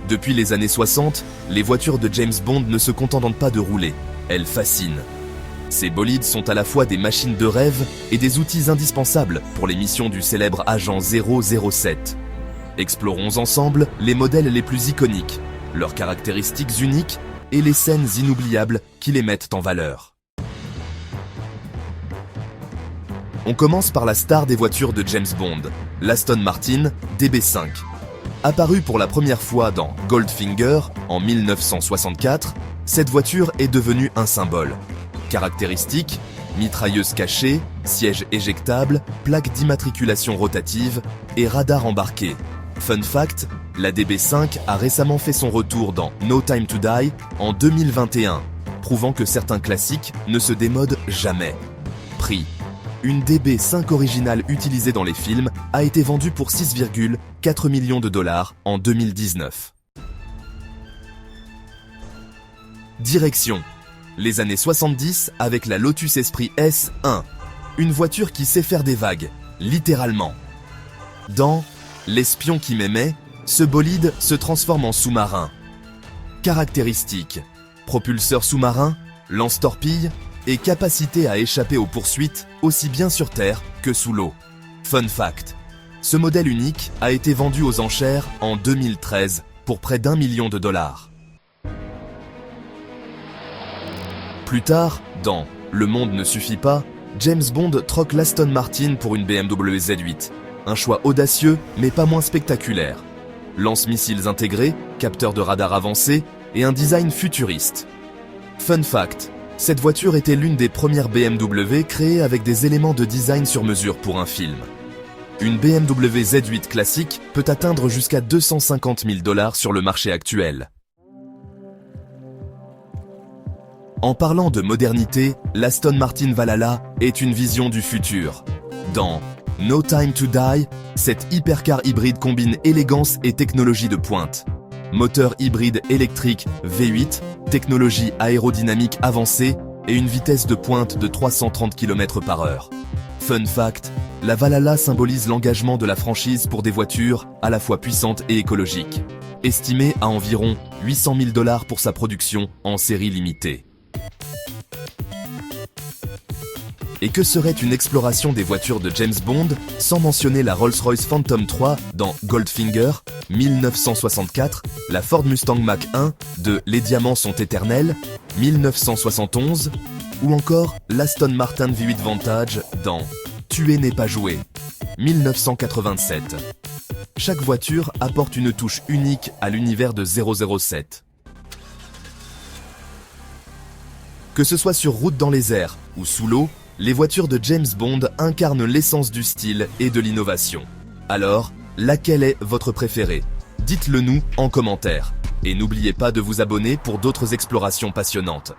Depuis les années 60, les voitures de James Bond ne se contentent pas de rouler, elles fascinent. Ces bolides sont à la fois des machines de rêve et des outils indispensables pour les missions du célèbre agent 007. Explorons ensemble les modèles les plus iconiques, leurs caractéristiques uniques et les scènes inoubliables qui les mettent en valeur. On commence par la star des voitures de James Bond, l'Aston Martin DB5. Apparue pour la première fois dans Goldfinger en 1964, cette voiture est devenue un symbole. Caractéristiques, mitrailleuse cachée, siège éjectable, plaque d'immatriculation rotative et radar embarqué. Fun fact, la DB5 a récemment fait son retour dans No Time to Die en 2021, prouvant que certains classiques ne se démodent jamais. Prix. Une DB5 originale utilisée dans les films a été vendue pour 6,4 millions de dollars en 2019. Direction. Les années 70 avec la Lotus Esprit S1, une voiture qui sait faire des vagues, littéralement. Dans L'espion qui m'aimait, ce bolide se transforme en sous-marin. Caractéristiques, propulseur sous-marin, lance-torpille et capacité à échapper aux poursuites aussi bien sur terre que sous l'eau. Fun fact, ce modèle unique a été vendu aux enchères en 2013 pour près d'1 million de dollars. Plus tard, dans Le monde ne suffit pas, James Bond troque l'Aston Martin pour une BMW Z8. Un choix audacieux, mais pas moins spectaculaire. Lance-missiles intégrés, capteur de radar avancé et un design futuriste. Fun fact, cette voiture était l'une des premières BMW créées avec des éléments de design sur mesure pour un film. Une BMW Z8 classique peut atteindre jusqu'à 250 000 $ sur le marché actuel. En parlant de modernité, l'Aston Martin Valhalla est une vision du futur. Dans No Time to Die, cette hypercar hybride combine élégance et technologie de pointe. Moteur hybride électrique V8, technologie aérodynamique avancée et une vitesse de pointe de 330 km/h. Fun fact, la Valhalla symbolise l'engagement de la franchise pour des voitures à la fois puissantes et écologiques. Estimée à environ 800 000 $ pour sa production en série limitée. Et que serait une exploration des voitures de James Bond sans mentionner la Rolls-Royce Phantom 3 dans Goldfinger, 1964, la Ford Mustang Mach-1 de Les diamants sont éternels, 1971, ou encore l'Aston Martin V8 Vantage dans Tuer n'est pas joué, 1987. Chaque voiture apporte une touche unique à l'univers de 007. Que ce soit sur route dans les airs ou sous l'eau, les voitures de James Bond incarnent l'essence du style et de l'innovation. Alors, laquelle est votre préférée? Dites-le nous en commentaire. Et n'oubliez pas de vous abonner pour d'autres explorations passionnantes.